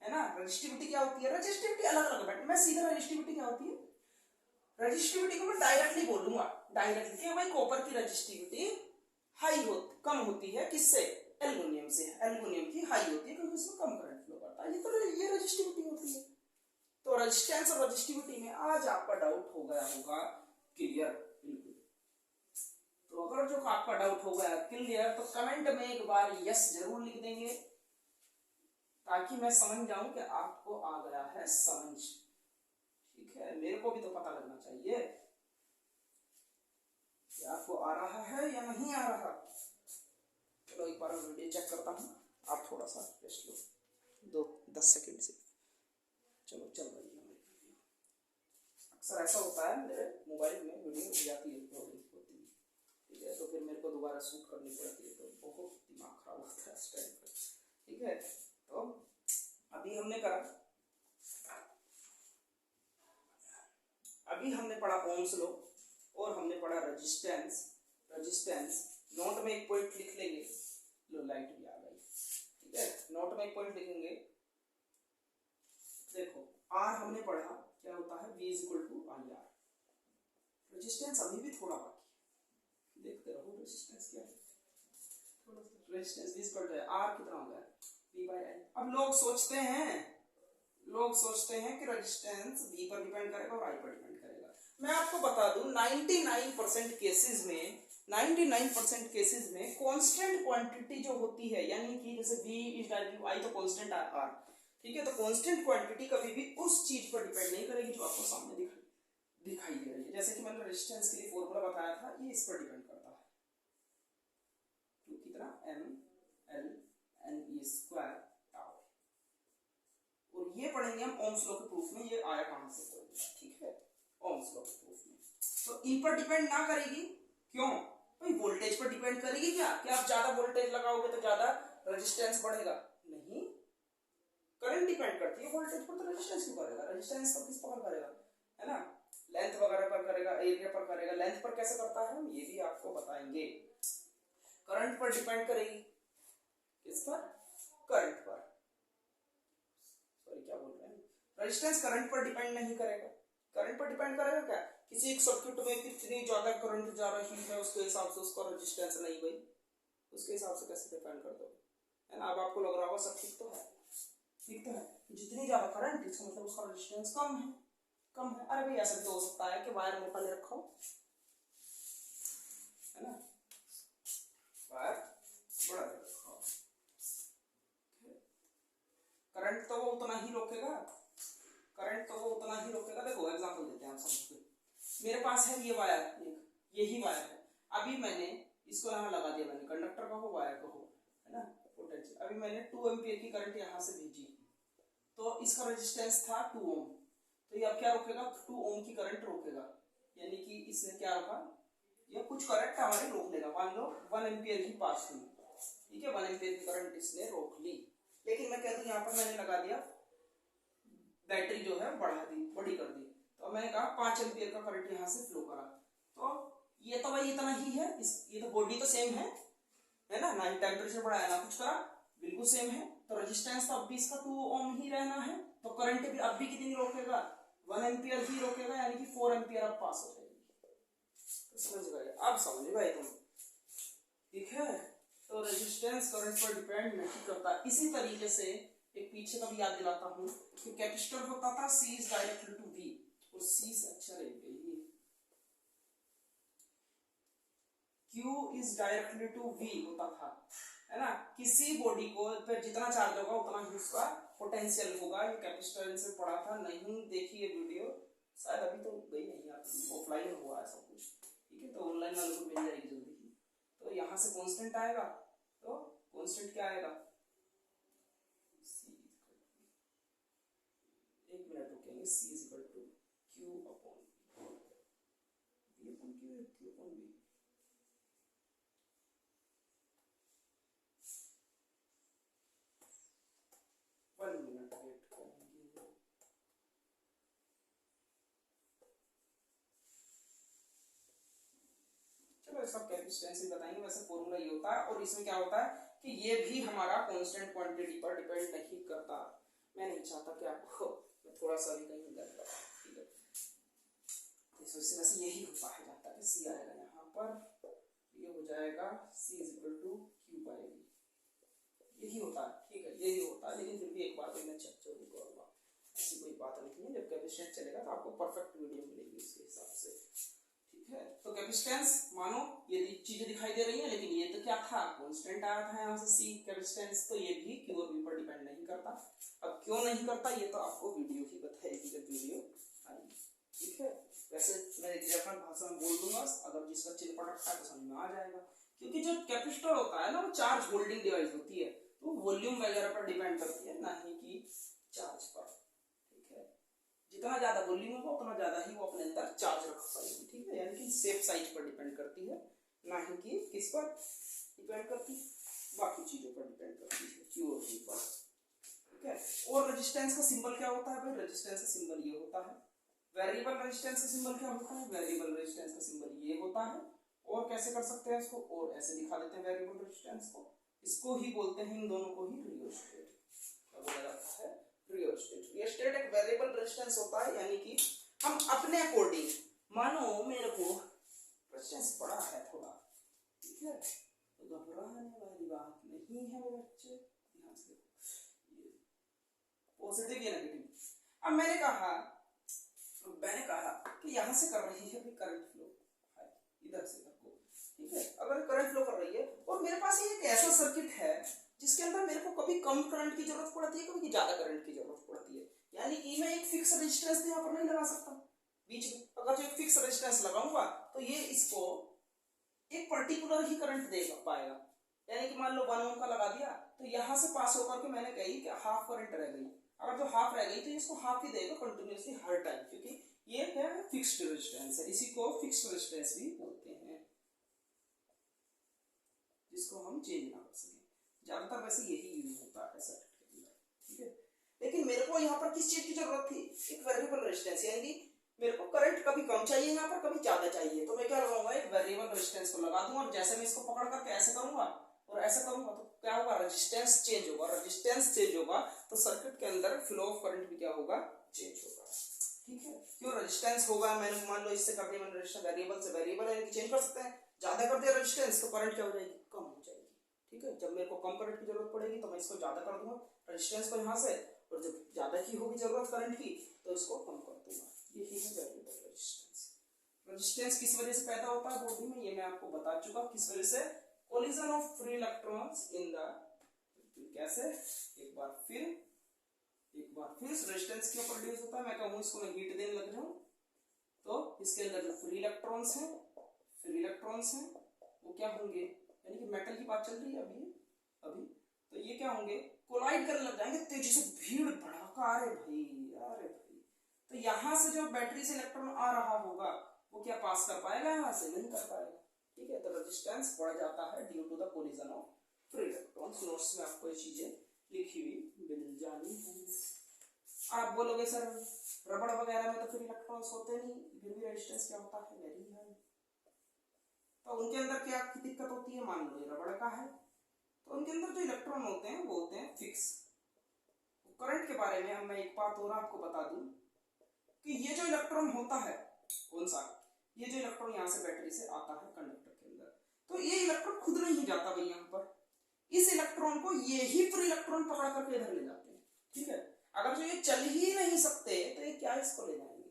है ना, रेजिस्टिविटी क्या होती है, रेजिस्टिविटी अलग अलग बैठ, मैं सीधा रेजिस्टिविटी क्या होती है, रेजिस्टिविटी को मैं डायरेक्टली बोलूंगा, डायरेक्टली कि भाई कॉपर की रेजिस्टिविटी हाई होती, कम होती है, किससे, एल्युमिनियम से, एल्युमिनियम की हाई होती है क्योंकि उसमें कम करंट फ्लो करता है, तो ये रेजिस्टिविटी होती है। तो रेजिस्टेंस और रेजिस्टिविटी में आज आपका डाउट हो गया होगा क्लियर, बिल्कुल। तो अगर जो आपका डाउट हो गया क्लियर तो कमेंट में एक बार यस जरूर लिख देंगे, ताकि मैं समझ जाऊं कि आपको आ गया है समझ, ठीक है। मेरे को भी तो पता लगना चाहिए कि आपको आ रहा है या नहीं आ रहा। चलो एक बार वीडियो चेक करता हूँ, आप थोड़ा सा रेस्ट लो, 10 सेकंड से। चलो चल रही है, अक्सर ऐसा होता है मेरे मोबाइल में वीडियो उठ जाती है, ठीक है, तो फिर मेरे को दोबारा शूट करनी पड़ती है, तो बहुत दिमाग खराब होता है इस टाइम पर, ठीक है। तो अभी हमने करा, अभी हमने पढ़ा ओम्स लॉ और हमने पढ़ा रेजिस्टेंस। रेजिस्टेंस नोट में एक पॉइंट लिख लेंगे, लो लाइट भी आ गई, ठीक है, नोट में एक पॉइंट लिखेंगे। देखो आर हमने पढ़ा क्या होता है, V = IR। रेजिस्टेंस अभी भी थोड़ा बाकी, देखते रहो रेजिस्टेंस क्या है, रेजिस्टेंस V = R कितना हो गया, V/L। अब लोग सोचते हैं कि रेजिस्टेंस V पर डिपेंड करेगा और I पर डिपेंड करेगा। मैं आपको बता दूं 99% केसेस में, 99% केसेस में कांस्टेंट क्वांटिटी जो होती है, यानी कि जैसे V = I तो कांस्टेंट R, ठीक है, तो कांस्टेंट क्वांटिटी कभी भी उस चीज पर डिपेंड नहीं करेगी जो आपको सामने दिखाई दे रही है। जैसे कि मैंने रेजिस्टेंस के लिए फॉर्मूला बताया था, ये इस पर डिपेंड करता है, तो कितना mL/ne², और ये पढ़ेंगे हम ओम्स लॉ के प्रूफ में, ये आया कहां से तो, ठीक है, ओम्स लॉ के प्रूफ में। तो इन पर डिपेंड ना करेगी, क्यों, भाई वोल्टेज पर डिपेंड करेगी क्या कि आप ज्यादा वोल्टेज लगाओगे तो ज्यादा रेजिस्टेंस बढ़ेगा? नहीं, करंट डिपेंड करती है वोल्टेज पर, तो रेजिस्टेंस क्यों करेगा? रेजिस्टेंस तो किस पर करेगा, है ना, लेंथ वगैरह पर करेगा, एरिया पर करेगा। लेंथ पर कैसे करता है हम ये भी आपको बताएंगे। करंट पर डिपेंड करेगी, किस पर? करंट पर, सॉरी क्या बोल रहे हैं, रेजिस्टेंस करंट पर डिपेंड नहीं करेगा। करंट पर डिपेंड करेगा क्या? किसी एक सर्किट में कितनी ज्यादा करंट जा रही है उसके हिसाब से उसका रेजिस्टेंस नहीं भाई, उसके हिसाब से कैसे डिपेंड कर दोगे, है ना। अब आपको लग रहा होगा सब ठीक तो है, ठीक तो है, जितनी ज्यादा करंट इसका मतलब उसका रेजिस्टेंस कम है, कम है। अरे भाई ऐसा भी तो हो सकता है कि वायर मोटा ले रखा हो, है ना, वायर बड़ा ले रखा हो, करंट तो वो उतना ही रोकेगा, करंट तो वो उतना ही रोकेगा। देखो एग्जांपल देते हैं आप समझ, मेरे पास है ये वायर, एक यही वायर है, अभी मैंने इसको यहाँ लगा दिया, मैंने कंडक्टर का हो वायर का हो, है ना, पोटेंशियल। अभी मैंने 2 एम्पीयर की करंट यहाँ से भेजी, तो इसका रेजिस्टेंस था 2 ओम, तो ये अब क्या रोकेगा? 2 ओम की करंट रोकेगा, यानी कि इसने क्या रोका? ये कुछ करंट हमारी रोक लेगा। मान लो 1 एम्पीयर की पास हुई, ठीक है, 1 एम्पीयर की करंट इसने रोक ली। लेकिन मैं कहता हूँ यहाँ पर मैंने लगा दिया, बैटरी जो है बढ़ा दी, बड़ी कर दी, तो मैंने कहा 5 एम्पीयर का करंट यहाँ से फ्लो करा, तो ये तो भाई इतना ही है, ये तो बॉडी तो सेम है ना, ना ही टेम्परेचर बढ़ाया ना कुछ करा, बिल्कुल सेम है, तो रेजिस्टेंस तो अब भी इसका 2 ओम ही रहना है, तो करंट भी अब भी कितनी रोकेगा? 1 एम्पीयर ही रोकेगा, यानी कि 4 एम्पीयर अब पास हो जाएगी। तो समझ गए? अब समझ गए तुम, ठीक है। तो रेजिस्टेंस करंट पर डिपेंड नहीं करता। इसी तरीके से एक पीछे का भी याद दिलाता हूं कि कैपेसिटर होता था C is directly to V, और C से अच्छा रहेगा ये Q is directly to V होता था, है ना। किसी बॉडी को पर जितना चार्ज होगा उतना ही उसका पोटेंशियल होगा। ये कैपेसिटर इनसे पढ़ा था, नहीं देखी ये वीडियो, शायद अभी तो गई नहीं यार, ऑफलाइन हुआ है सब कुछ, ठीक है, तो ऑनलाइन वालों को मिल जाएगी जल्दी ही। तो यहाँ से कांस्टेंट आएगा, तो कांस्टेंट क्या आएगा? एक मिनट रुकेंगे, C is equal to Q upon V upon Q, Q upon V। One minute wait करेंगे। चलो इसका कैपेसिटेंस ही बताएंगे, वैसे फॉर्मूला ये होता है, और इसमें क्या होता है कि ये भी हमारा कांस्टेंट क्वांटिटी पर डिपेंड नहीं करता। मैं नहीं चाहता कि आपको मैं थोड़ा सा भी कहीं गलत, ठीक है, इस वजह से वैसे यही होता है, जहाँ तक C आएगा यहाँ पर, ये हो जाएगा C is equal to Q by V, यही होता है, ठीक है, यही होता है। लेकिन फिर भी एक बार तो मैं चेक जरूर करूँगा, ऐसी कोई बात नहीं है। जब कैपेसिटेंस चलेगा तो आपको परफेक्ट वीडियो मिलेगी उसके हिसाब से, ठीक है। तो कैपेसिटेंस मानो ये चीजें दिखाई दे रही है, लेकिन ये तो क्या था? कांस्टेंट आया था यहाँ से C कैपेसिटेंस, तो ये भी Q और V पर डिपेंड नहीं करता। अब क्यों नहीं करता ये तो आपको वीडियो ही बताएगी जब वीडियो आएगी, ठीक है। वैसे मैं एक रेफरेंस भाषा में बोल दूंगा, अगर जिसका चिन्ह पढ़ रखा है तो समझ में आ जाएगा। क्योंकि जो कैपेसिटर होता है ना वो चार्ज होल्डिंग डिवाइस होती है, तो वॉल्यूम वगैरह पर डिपेंड करती है, ना ही कि चार्ज पर, ठीक है। जितना ज्यादा वॉल्यूम होगा उतना ज्यादा ही वो अपने अंदर चार्ज रख पाएगी, ठीक है, यानी कि सेफ साइज पर डिपेंड करती है, ना ही कि किस पर डिपेंड करती है, बाकी चीजों पर डिपेंड करती है, Q और V पर, ठीक है। और रेजिस्टेंस का सिंबल क्या होता है भाई? रेजिस्टेंस का सिंबल ये होता है। वेरिएबल रेजिस्टेंस का सिंबल क्या होता है? वेरिएबल रेजिस्टेंस का सिंबल ये होता है। और कैसे कर सकते हैं इसको? और ऐसे दिखा देते हैं वेरिएबल रेजिस्टेंस को, इसको ही बोलते हैं, इन दोनों को ही रियोस्टेट क्या बोला जाता है? रियोस्टेट। रियोस्टेट एक वेरिएबल रेजिस्टेंस होता है, यानी कि हम अपने अकॉर्डिंग, मानो मेरे को रेजिस्टेंस बड़ा है थोड़ा, ठीक है, तो घबराने वाली बात नहीं है बच्चे, ध्यान से देखो, ये पॉजिटिव या नेगेटिव। अब मैंने कहा कि यहाँ से कर रही है करंट फ्लो, इधर से को, ठीक है, अगर करंट फ्लो कर रही है और मेरे पास ये एक ऐसा सर्किट है जिसके अंदर मेरे को कभी कम करंट की जरूरत पड़ती है, कभी ज्यादा करंट की जरूरत पड़ती है, यानी कि मैं एक फिक्स रेजिस्टेंस यहाँ पर नहीं लगा सकता बीच में। अगर जो एक फिक्स रेजिस्टेंस लगाऊंगा तो ये इसको एक पर्टिकुलर ही करंट दे पाएगा, यानी कि मान लो 1 ओम का लगा दिया, तो यहाँ से पास होकर के मैंने कही कि हाफ करंट रह गई, अगर जो हाफ रह गई तो इसको हाफ ही देगा कंटिन्यूसली हर टाइम, क्योंकि ये क्या है? फिक्स्ड रेजिस्टेंस है, इसी को फिक्स्ड रेजिस्टेंस भी बोलते हैं, जिसको हम चेंज ना कर सकें। ज्यादातर वैसे यही यूज होता है सर्किट के अंदर, ठीक है। लेकिन मेरे को यहाँ पर किस चीज की जरूरत थी, एक वेरिएबल रेजिस्टेंस, यानी मेरे को करंट कभी कम चाहिए यहाँ पर, कभी ज्यादा चाहिए, तो मैं क्या लगाऊंगा, एक वेरिएबल रेजिस्टेंस को लगा दूंगा, और जैसे मैं इसको पकड़ करके ऐसे करूंगा और ऐसे करूंगा तो क्या होगा, रेजिस्टेंस चेंज होगा, रेजिस्टेंस चेंज होगा तो सर्किट के अंदर फ्लो ऑफ करंट भी क्या होगा, चेंज होगा, ठीक है। क्यों, रेजिस्टेंस होगा, मैंने मान लो इससे कर दिया मैंने रेजिस्टेंस, वेरिएबल से वेरिएबल यानी चेंज कर सकते हैं, ज्यादा कर दिया रेजिस्टेंस तो करंट क्या हो जाएगी, कम हो जाएगी, ठीक है। जब मेरे को कम करंट की जरूरत पड़ेगी तो मैं इसको ज्यादा कर दूंगा रेजिस्टेंस को यहाँ से, और जब ज्यादा की होगी जरूरत करंट की तो इसको कम कर दूंगा, यही है वेरिएबल रेजिस्टेंस। रेजिस्टेंस किस वजह से पैदा होता है बॉडी में, ये मैं आपको बता चुका, किस वजह से, collision of free electrons in the, कैसे, एक बार फिर रेजिस्टेंस क्यों प्रोड्यूस होता है, मैं कहूँ इसको मैं हीट देने लग जाऊं तो इसके अंदर जो फ्री इलेक्ट्रॉन्स हैं वो क्या होंगे, यानी कि मेटल की बात चल रही है अभी, तो ये क्या होंगे, कोलाइड करने लग जाएंगे तेजी से, भीड़ भड़ाका, अरे भाई, तो यहाँ से जो बैटरी से इलेक्ट्रॉन आ रहा होगा वो क्या पास कर पाएगा, यहाँ से नहीं कर पाएगा, ठीक है। तो रेजिस्टेंस बढ़ जाता है due to the collision of free electrons. Notes में आपको ये चीजें लिखी हुई मिल जानी है। आप बोलोगे सर रबड़ वगैरह में तो फिर इलेक्ट्रॉन्स होते नहीं, फिर भी रेजिस्टेंस क्या होता है, वेरी हाई, तो उनके अंदर क्या दिक्कत होती है, मान लो ये रबड़ का है तो उनके अंदर जो इलेक्ट्रॉन होते हैं वो होते हैं फिक्स। करंट के बारे में मैं एक बात और आपको बता दूं कि ये जो इलेक्ट्रॉन होता है, कौन सा, ये जो इलेक्ट्रॉन यहाँ से बैटरी से आता है कंडक्टर के अंदर, तो ये इलेक्ट्रॉन खुद नहीं जाता भाई, यहाँ पर इस इलेक्ट्रॉन को ये ही फ्री इलेक्ट्रॉन पकड़ करके इधर ले जाते हैं, ठीक है। अगर जो ये चल ही नहीं सकते तो ये क्या इसको ले जाएंगे,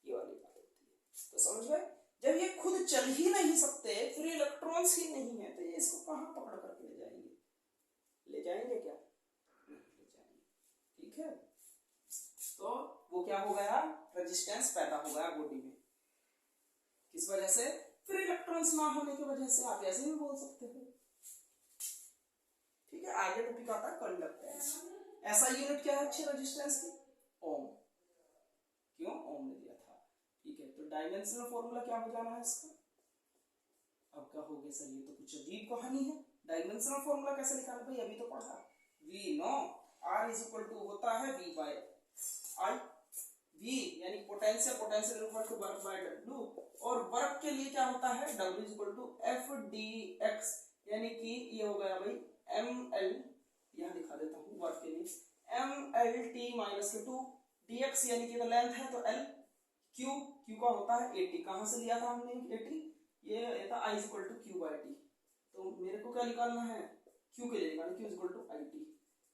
ये वाली बात होती है, तो समझ गए। जब ये खुद चल ही नहीं सकते, फ्री इलेक्ट्रॉन्स ही नहीं है, तो ये इसको कहाँ पकड़ करके ले जाएंगे, क्या नहीं ले जाएंगे, ठीक है। तो वो क्या हो गया, रेजिस्टेंस पैदा हो गया बॉडी में, किस वजह से, फ्री इलेक्ट्रॉन्स ना होने की वजह से, आप ऐसे भी बोल सकते हो, ठीक है। आगे टॉपिक आता है कंडक्टेंस। ऐसा यूनिट क्या है अच्छी रेजिस्टेंस की, ओम, क्यों, ओम ने दिया था, ठीक है। तो डायमेंशनल फॉर्मूला क्या हो जाना है इसका, अब क्या हो गया सर, ये तो कुछ अजीब कहानी है, डायमेंशनल फॉर्मूला कैसे लिखा है भाई, अभी तो पढ़ा, we know R is equal to होता है वी बाय आई, वी यानी potential equal to work by W, और वर्क के लिए क्या होता है, W is equal to F D X, यानी कि ये हो गया भाई एम एल, यहाँ दिखा देता हूँ वर्क के लिए, एम एल टी माइनस के 2 डी एक्स, यानी कि लेंथ है तो एल, क्यू का होता है 80, कहाँ से लिया था हमने 80, ये था I is equal to q by t, तो मेरे को क्या निकालना है, क्यू के लिए निकालना, Q is equal to I T,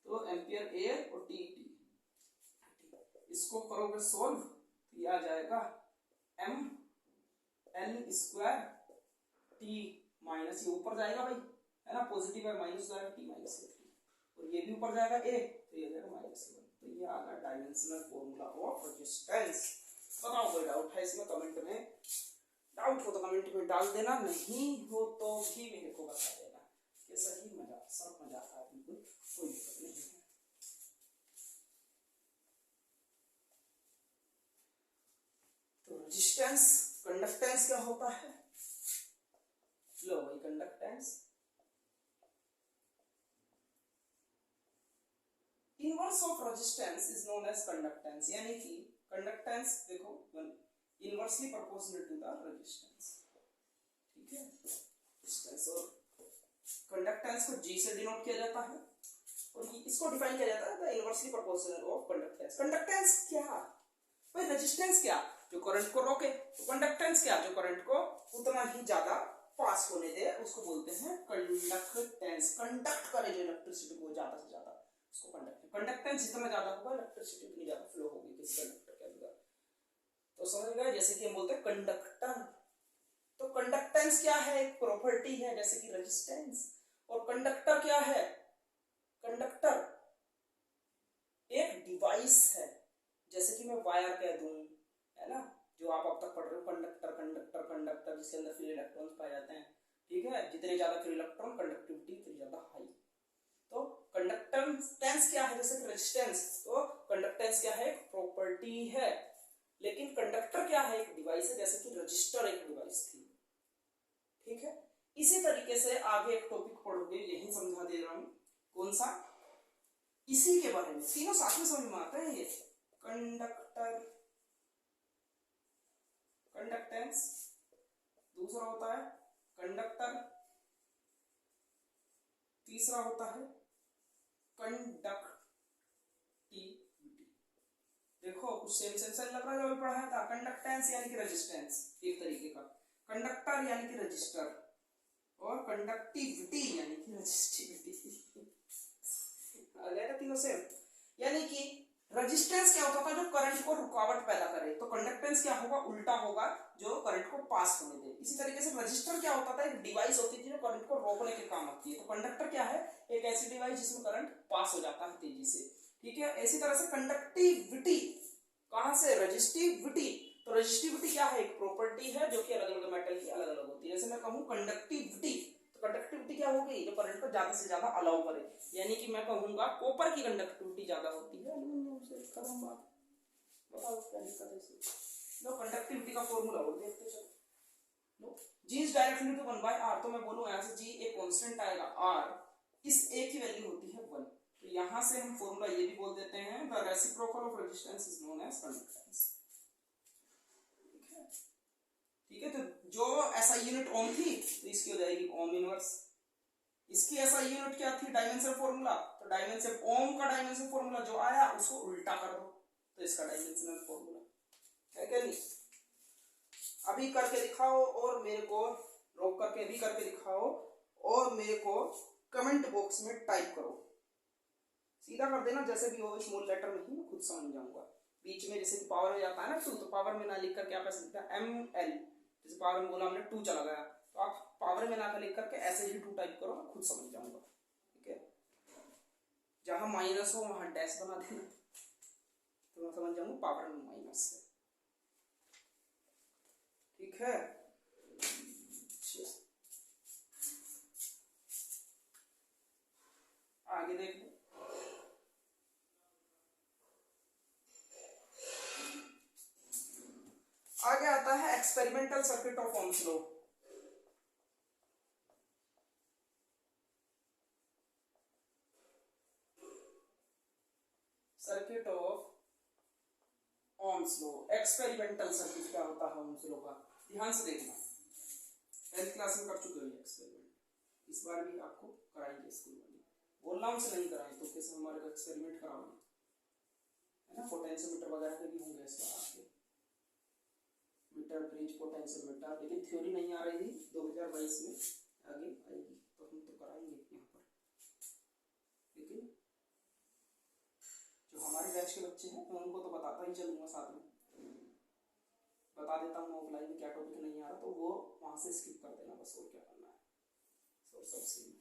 तो एम्पियर एयर और टी, इसको करोगे सोल्व तो ये आ जाएगा M L square T minus, ये ऊपर जाएगा भाई, है ना, पॉजिटिव है, माइनस जाएगा टी माइनस के, और ये भी ऊपर जाएगा ए, तो ये जाएगा माइनस के, तो ये आ गया डायमेंशनल फॉर्मूला ऑफ रेजिस्टेंस। बताओ कोई डाउट है इसमें, कमेंट में, डाउट हो तो कमेंट में डाल देना, नहीं हो तो भी मेरे को बता देना, ये सही मजाक, सब मजाक है, बिल्कुल कोई दिक्कत नहीं है। तो रेजिस्टेंस, कंडक्टेंस क्या होता है, लो भाई conductance, inverse of resistance is known as conductance, यानी कि कंडक्टेंस देखो inversely proportional to the resistance, ठीक है। रेजिस्टेंस और कंडक्टेंस को जी से डिनोट किया जाता है, और इसको डिफाइन किया जाता है the inversely proportional of conductance. Conductance क्या भाई, रेजिस्टेंस क्या, जो करंट को रोके, तो कंडक्टेंस क्या, जो करंट को उतना ही ज्यादा पास होने दे, उसको बोलते हैं कंडक्टेंस, कंडक्ट करे जो इलेक्ट्रिसिटी को ज्यादा से ज्यादा, उसको कंडक्टेंस जितना ज्यादा होगा इलेक्ट्रिसिटी उतनी ज्यादा फ्लो होगी किसी कंडक्टर के अंदर, तो समझ गए। जैसे कि हम बोलते हैं कंडक्टर, तो कंडक्टेंस क्या है, एक प्रॉपर्टी है जैसे कि रेजिस्टेंस, और कंडक्टर क्या है, कंडक्टर एक डिवाइस है, जैसे कि मैं वायर कह दूं, है ना, जो आप अब तक पढ़ रहे हो, कंडक्टर जिसके अंदर फ्री इलेक्ट्रॉन्स पाए जाते हैं, ठीक है, जितने ज्यादा फ्री इलेक्ट्रॉन कंडक्टिविटी उतनी ज्यादा हाई। तो कंडक्टेंस क्या है, जैसे कि रेजिस्टेंस, तो कंडक्टेंस क्या है, प्रॉपर्टी है, लेकिन कंडक्टर क्या है, एक डिवाइस है, जैसे कि रजिस्टर एक डिवाइस थी, ठीक है। इसी तरीके से आगे एक टॉपिक पढ़ोगे, यही समझा दे रहा हूं, कौन सा, इसी के बारे में, तीनों साथ में समझ में आता है। ये कंडक्टर, कंडक्टेंस, दूसरा होता है कंडक्टर, तीसरा होता है कंडक्टिविटी। देखो कुछ सेम सेम सा लग रहा है, जो पढ़ाया था। कंडक्टेंस यानी कि रेजिस्टेंस एक तरीके का, कंडक्टर यानी कि रजिस्टर, और कंडक्टिविटी यानी कि रेजिस्टिविटी। आ गया ना तीनों सेम। यानी कि रेजिस्टेंस क्या होता था, जो करंट को रुकावट पैदा करे, तो कंडक्टेंस क्या होगा, उल्टा होगा, जो करंट को पास होने दे। इसी तरीके से रजिस्टर क्या होता था, एक डिवाइस होती थी जो करंट को रोकने के काम आती है। तो कंडक्टर क्या है, एक ऐसी डिवाइस जिसमें करंट पास हो जाता है तेजी से, ठीक है। इसी तरह से कंडक्टिविटी कहां से, रजिस्टिविटी। तो रजिस्टिविटी क्या है, एक प्रॉपर्टी है जो कि अलग अलग मेटल की अलग अलग होती है। जैसे मैं कहूं कंडक्टिविटी, तो कंडक्टिविटी क्या होगी, जो करंट को ज्यादा से ज्यादा अलाउ करे। यानी कि मैं कहूंगा कॉपर की कंडक्टिविटी ज्यादा होती है, बताओ क्या दिक्कत है इसमें। लो कंडक्टिविटी का फॉर्मूला और देखते चलो। लो g is directly to 1 by r, तो मैं बोलूं यहां से जी एक कांस्टेंट आएगा, आर इस ए की वैल्यू होती है 1। तो यहां से हम फॉर्मूला ये भी बोल देते हैं, the reciprocal of resistance is known as conductance. ठीक है, तो जो ऐसा यूनिट ओम थी, तो इसकी हो जाएगी ओम इनवर्स। इसकी ऐसा यूनिट क्या थी, डायमेंशन फॉर्मूला, तो डायमेंशन ओम का डायमेंशन फॉर्मूला जो आया उसको उल्टा कर दो, तो इसका डायमेंशनल फॉर्मूला है क्या नहीं। अभी करके दिखाओ और मेरे को, रोक करके भी करके दिखाओ और मेरे को कमेंट बॉक्स में टाइप करो, सीधा कर देना जैसे भी हो, स्मॉल लेटर में ही मैं खुद समझ जाऊंगा। बीच में जैसे पावर हो जाता है ना 2, तो पावर में ना लिख करके आप ऐसे लिखते हैं ML, जैसे पावर में बोला हमने 2 चला गया, तो आप पावर में ना लिख करके ऐसे ही 2 टाइप करो, मैं खुद समझ जाऊंगा। ठीक है, जहां माइनस हो वहां डैश बना देना, तो मैं समझ जाऊंगा पावर में माइनस है। ठीक है, आगे देख लो। आगे आता है experimental circuit of Ohm's law. Circuit of Ohm's law, experimental circuit क्या होता है ओम्स लॉ का, ध्यान से देखना। 10th क्लास में कर चुके हो एक्सपेरिमेंट, इस बार भी आपको कराएंगे स्कूल में, बोलना हमसे नहीं कराएं तो कैसे हमारे को एक्सपेरिमेंट कराओगे, है ना। पोटेंशियोमीटर वगैरह के भी होंगे इस बार आपके, मीटर ब्रिज पोटेंशियोमीटर, लेकिन थ्योरी नहीं आ रही थी 2022 में, आगे आएगी तो हम तो कराएंगे यहाँ पर। लेकिन जो हमारे बैच के बच्चे हैं मैं उनको तो बताता ही चलूंगा, साथ में बता देता हूँ ऑफलाइन में क्या टॉपिक नहीं आ रहा, तो वो वहां से स्किप कर देना बस, और क्या करना है, सोर्स ऑफ सेम।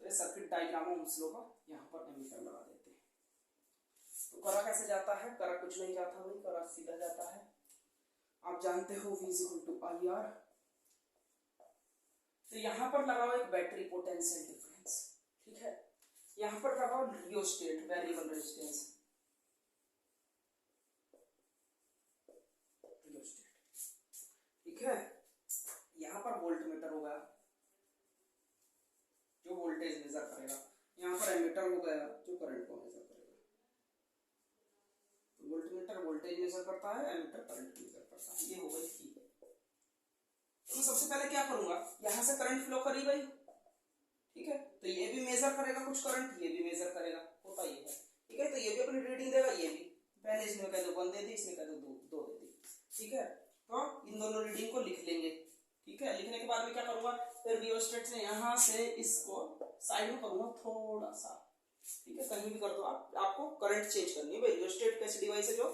तो ये सर्किट डायग्राम ओम्स लॉ का, यहाँ पर एमीटर लगा देते हैं। तो करा कैसे जाता है, करा कुछ नहीं जाता भाई, करा सीधा जाता है, आप जानते हो V = IR। तो यहाँ पर लगाओ एक बैटरी पोटेंशियल डिफरेंस, ठीक है, यहाँ पर लगाओ रियोस्टेट वेरिएबल रेजिस्टेंस, ठीक है। यहाँ पर वोल्टमीटर होगा जो वोल्टेज मेजर करेगा, यहाँ पर एमीटर हो गया जो करंट को मेजर करेगा। तो वोल्टमीटर वोल्टेज मेजर करता है, एमीटर करंट मेजर करता है, ये हो गई की। तो मैं सबसे पहले क्या करूंगा, यहाँ से करंट फ्लो करी गई, ठीक है, तो ये भी मेजर करेगा कुछ करंट, ये भी मेजर करेगा, होता ये है, ठीक है। तो ये भी अपनी रीडिंग देगा, ये भी, पहले इसमें कह दो 1 दे दी, इसमें कह दो 2 दे दी, ठीक है। तो इन दोनों रीडिंग को लिख लेंगे, ठीक है। लिखने के बाद में क्या करूंगा, फिर रियोस्टेट से यहाँ से इसको साइड में करूंगा थोड़ा सा, ठीक है, कहीं भी कर दो आप, आपको करंट चेंज करनी है भाई। रियोस्टेट कैसी डिवाइस है जो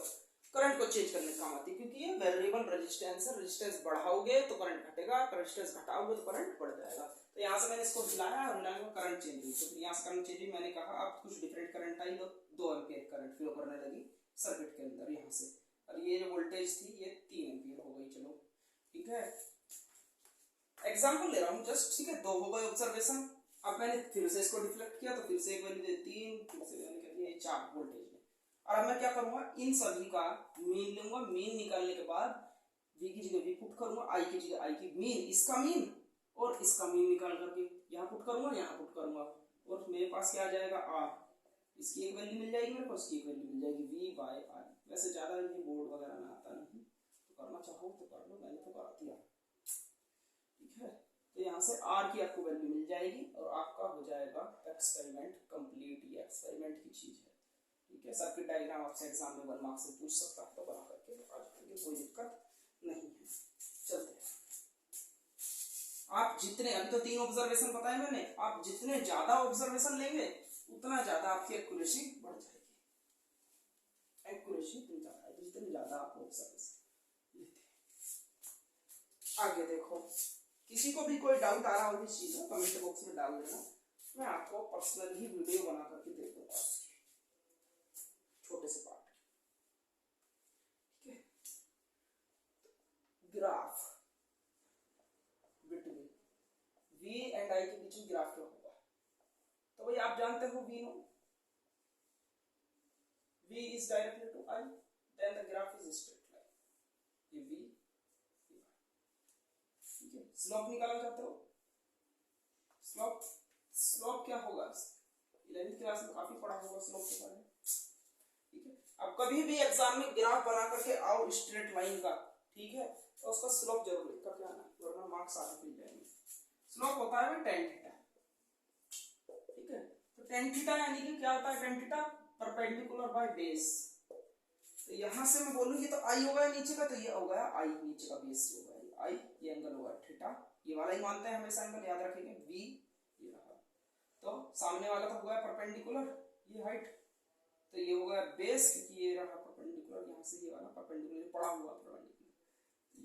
करंट को चेंज करने का काम आती है, क्योंकि ये वेरिएबल रेजिस्टेंस है, रेजिस्टेंस बढ़ाओगे तो करंट घटेगा, रेजिस्टेंस घटाओगे तो करंट बढ़ जाएगा। तो यहाँ से मैंने इसको हिलाया और हिलाने में करंट चेंज हुई, तो यहाँ से करंट चेंज हुई, मैंने कहा अब कुछ different current I, 2 ampere current flow करने लगी सर्किट के अंदर यहाँ से, और ये जो वोल्टेज थी ये 3 एम्पियर हो गई, चलो ठीक है। एग्जाम्पल ले रहा हूँ जस्ट, ठीक है, 2 हो गए ऑब्जर्वेशन। अब मैंने फिर से इसको डिफ्लेक्ट किया, तो फिर से एक वैल्यू दे 3, फिर से मैंने कह दिया 4 वोल्टेज में। और अब मैं क्या करूंगा, इन सभी का मीन लूंगा, मीन निकालने के बाद v की जगह v पुट करूंगा, i की जगह i की मीन, इसका मीन और इसका मीन निकाल करके यहाँ पुट करूंगा, यहाँ पुट करूंगा, और मेरे पास क्या आ जाएगा r, इसकी एक वैल्यू मिल जाएगी मेरे को, इसकी एक वैल्यू मिल जाएगी v बाय i। वैसे ज्यादा ये बोर्ड वगैरह में आता नहीं, तो करना चाहो तो कर लो, मैंने तो करा दिया, ठीक है। तो यहाँ से r की आपको वैल्यू मिल जाएगी और आपका हो जाएगा एक्सपेरिमेंट कंप्लीट। ये एक्सपेरिमेंट की चीज है, ठीक है। सर्किट डायग्राम आपसे एग्जाम में 1 मार्क्स से पूछ सकता है, तो बना करके आ जाएंगे, कोई दिक्कत नहीं है। चलते हैं, आप जितने, अभी तो 3 ऑब्जर्वेशन बताए मैंने, आप जितने ज्यादा ऑब्जर्वेशन लेंगे उतना ज्यादा आपकी एक्यूरेसी बढ़ जाएगी, एक्यूरेसी ज्यादा है जितने ज्यादा आप ऑब्जर्वेशन लेते हैं। आगे देखो, किसी को भी कोई डाउट आ रहा हो इस चीज में कमेंट बॉक्स में डाल देना, मैं आपको पर्सनली वीडियो बना करके दे दूंगा, छोटे से पार्ट, ठीक है। Graph between v and i के बीच में ग्राफ क्या होगा, तो भाई आप जानते हो v know, v is directly to i, then the graph is straight line, ये v, ठीक है। स्लोप निकालना चाहते हो, स्लोप, स्लोप क्या होगा, 11th क्लास में काफी पढ़ा होगा स्लोप के बारे में, ठीक है। अब कभी भी एग्जाम में ग्राफ बना करके आओ स्ट्रेट लाइन का, ठीक है, तो उसका स्लोप जरूर लिख करके आना, वरना मार्क्स आगे मिल जाएंगे। स्लोप होता है tan थीटा, ठीक है। तो tan थीटा यानी कि क्या होता है, tan theta perpendicular by base, तो यहां से मैं बोलूंगी तो i होगा नीचे का, तो ये हो गया i नीचे का बेस होगा i, ये एंगल होगा थीटा, ये वाला ही मानते हैं हमेशा एंगल, याद रखेंगे v ये रहा, तो सामने वाला तो हुआ परपेंडिकुलर, ये हाइट, तो ये होगा बेस, क्योंकि ये रहा परपेंडिकुलर, यहाँ से ये वाला परपेंडिकुलर पड़ा हुआ परपेंडिकुलर,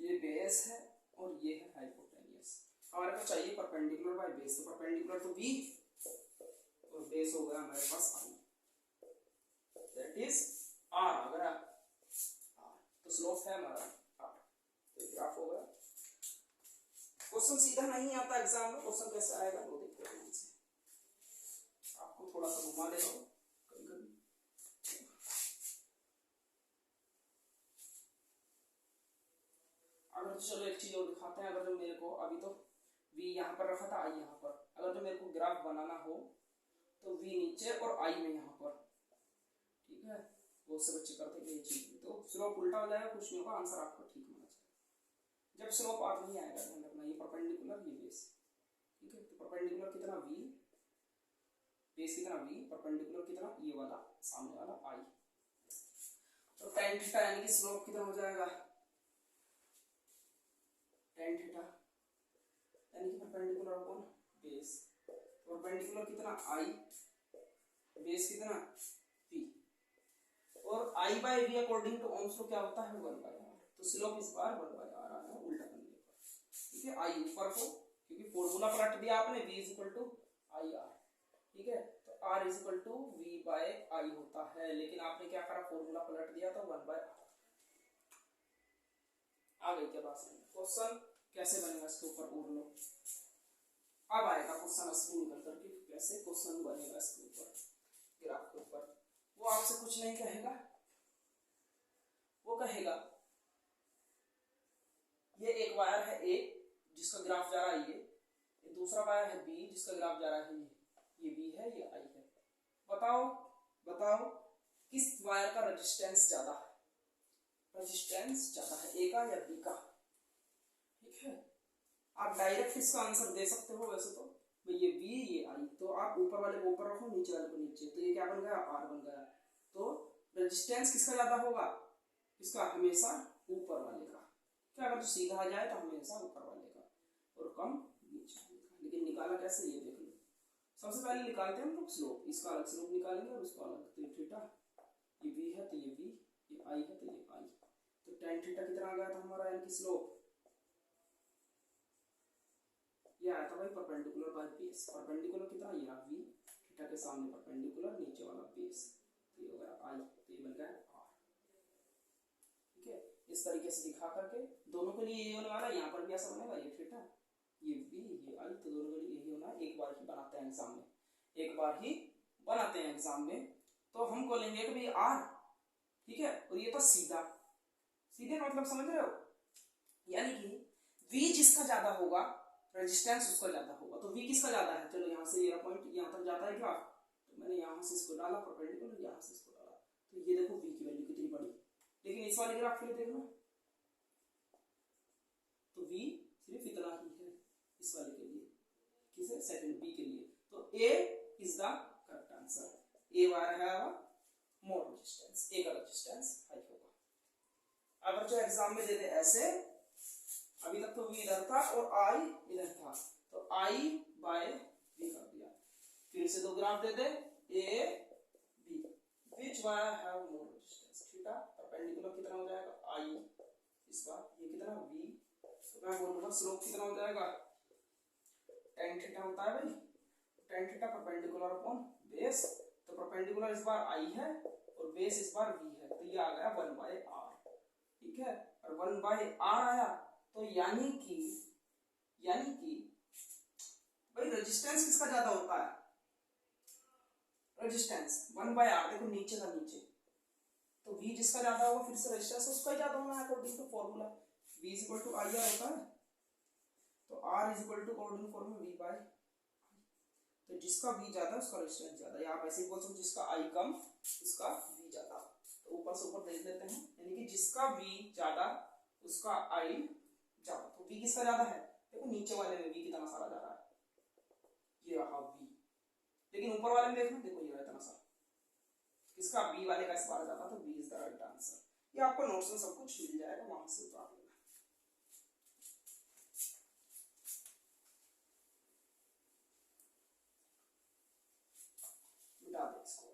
ये बेस है और ये है हाइपोटेन्यूस। हमारे को चाहिए परपेंडिकुलर बाय बेस, तो परपेंडिकुलर तो v और बेस हो गया हमारे पास i, दैट इज r आ गया r, तो स्लोप है हमारा r, तो ग्राफ हो गया। क्वेश्चन सीधा नहीं आता एग्जाम में, क्वेश्चन कैसे आएगा वो देखते हैं, आपको थोड़ा सा घुमा देगा कभी कभी। अगर चलो एक चीज और दिखाते हैं, अगर जो मेरे को अभी तो v यहाँ पर रखा था, i यहाँ पर, अगर जो मेरे को ग्राफ बनाना हो तो v नीचे और i में यहाँ पर, ठीक है। बहुत से बच्चे करते हैं ये चीज, तो स्लोप उल्टा हो जाएगा, कुछ नहीं होगा, आंसर आपका ठीक होना चाहिए। जब स्लोप आप नहीं आएगा, ध्यान रखना, ये परपेंडिकुलर ये बेस, ठीक है। तो परपेंडिकुलर कितना v, बेस कितना v, परपेंडिकुलर कितना ये वाला सामने वाला i, तो tan थीटा यानी कि स्लोप कितना हो जाएगा, tan थीटा यानी कि परपेंडिकुलर अपॉन बेस, परपेंडिकुलर कितना i, बेस कितना v, और i by v according to Ohm's law क्या होता है 1 बाय r, तो स्लोप इस बार 1 बाय r आ रहा है उल्टा करने पर, ठीक है। i ऊपर को, क्योंकि फॉर्मूला पलट दिया आपने, v is equal to i r, ठीक है, तो r is equal to v by i होता है, लेकिन आपने क्या करा, फॉर्मूला पलट दिया तो 1 बाय r आ गई। क्या बात है, क्वेश्चन कैसे बनेगा इसके ऊपर और लो, अब आएगा क्वेश्चन असली निकल करके, कैसे क्वेश्चन बनेगा इसके ऊपर ग्राफ के ऊपर। वो आपसे कुछ नहीं कहेगा, वो कहेगा ये एक वायर है a जिसका ग्राफ जा रहा है ये दूसरा वायर है b जिसका ग्राफ जा रहा है ये b है, ये i है। बताओ बताओ किस वायर का रेजिस्टेंस ज्यादा है, रेजिस्टेंस ज्यादा है a का या b का, ठीक है। आप डायरेक्ट इसका आंसर दे सकते हो, वैसे तो ये v ये i, तो आप ऊपर वाले को ऊपर रखो, नीचे वाले को नीचे, तो ये क्या बन गया, r बन गया। तो रेजिस्टेंस किसका ज्यादा होगा, इसका हमेशा ऊपर वाले का, क्या अगर तो सीधा आ जाए तो हमेशा ऊपर वाले का, और कम नीचे वाले का। लेकिन निकाला कैसे ये देख लो, सबसे पहले निकालते हैं हम लोग स्लोप, इसका अलग स्लोप निकालेंगे और इसका अलग, तो थीटा ये v है तो ये v, ये i है तो ये i, तो tan थीटा कितना आ गया था हमारा, यानी कि स्लोप ये आया था भाई परपेंडिकुलर बाय बेस, परपेंडिकुलर कितना, ये रहा v, थीटा के सामने परपेंडिकुलर, नीचे वाला बेस, तो ये हो गया i, तो ये बन गया r, ठीक है। इस तरीके से दिखा करके दोनों के लिए ये होने वाला है, यहाँ पर भी ऐसा बनेगा, ये थीटा ये v ये i, तो दोनों के लिए यही होना है। एक बार ही बनाते हैं एग्जाम में, एक बार ही बनाते हैं एग्जाम में, तो हम को लेंगे कि भाई r, ठीक है, और ये तो सीधा, सीधे का मतलब समझ रहे हो, यानी कि V जिसका ज्यादा होगा रेजिस्टेंस उसका ज्यादा होगा। तो V किसका ज्यादा है, चलो यहाँ से ये पॉइंट यहाँ तक जाता है ग्राफ, तो मैंने यहाँ से इसको डाला परपेंडिकुलर, यहाँ से इसको डाला, तो ये देखो V की वैल्यू कितनी बड़ी। लेकिन इस वाले ग्राफ के लिए देखना तो V सिर्फ इतना ही है इस वाले के लिए, किसे, सेकंड B के लिए। तो A is the correct answer. A wire है मोर रेजिस्टेंस, A का रेजिस्टेंस हाई होगा। अगर जो एग्जाम में दे दे ऐसे, अभी तक तो V इधर था और I इधर था, तो I बाय V कर दिया। फिर से दो graph they they A B, which wire have more resistance, theta perpendicular कितना हो जाएगा I, इस बार ये कितना V, तो मैं बोलूंगा स्लोप कितना हो जाएगा tan थीटा होता है भाई, tan theta perpendicular upon base, तो परपेंडिकुलर इस बार I है और बेस इस बार V है, तो ये आ गया 1/r, ठीक है। और 1/r आया तो यानी कि भाई रेजिस्टेंस किसका ज्यादा होता है, रेजिस्टेंस 1/r, देखो नीचे का नीचे, तो V जिसका ज्यादा होगा फिर से रेजिस्टेंस उसका ही ज्यादा होना है according to formula, V is equal to IR होता है, तो R is equal to according formula V by, तो जिसका V ज्यादा उसका रेजिस्टेंस ज्यादा, या आप ऐसे ही बोल सकते जिसका I कम उसका V ज्यादा। तो ऊपर से ऊपर देख लेते हैं, यानी कि जिसका V ज्यादा उसका I ज्यादा, तो V किसका ज्यादा है, देखो नीचे वाले में V कितना सारा जा रहा है, ये रहा V, लेकिन ऊपर वाले में देखना, देखो ये इतना सारा, किसका B वाले का इस बार ज्यादा, तो B is the right answer. ये आपको नोट्स में सब कुछ मिल जाएगा, वहां से उतार लेना। मिटा दे इसको।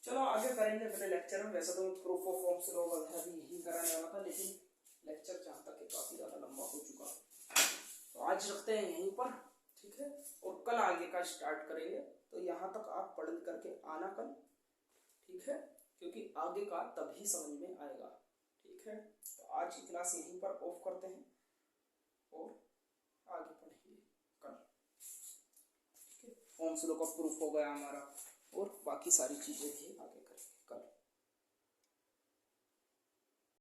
चलो आगे करेंगे अपने लेक्चर में, वैसे तो प्रूफ ऑफ फॉर्म से लोग अभी यही कराने वाला था, लेकिन लेक्चर जहाँ तक काफी ज्यादा लंबा हो चुका, तो आज रखते हैं यहीं पर, ठीक है। और कल आगे का स्टार्ट करेंगे, तो यहाँ तक आप पढ़ करके आना कल, ठीक है, क्योंकि आगे का तभी समझ में आएगा, ठीक है। तो आज की क्लास यहीं पर ऑफ करते हैं और आगे पढ़ेंगे कल, ठीक है। फॉर्म से लोग का प्रूफ हो गया हमारा, और बाकी सारी चीजें भी आगे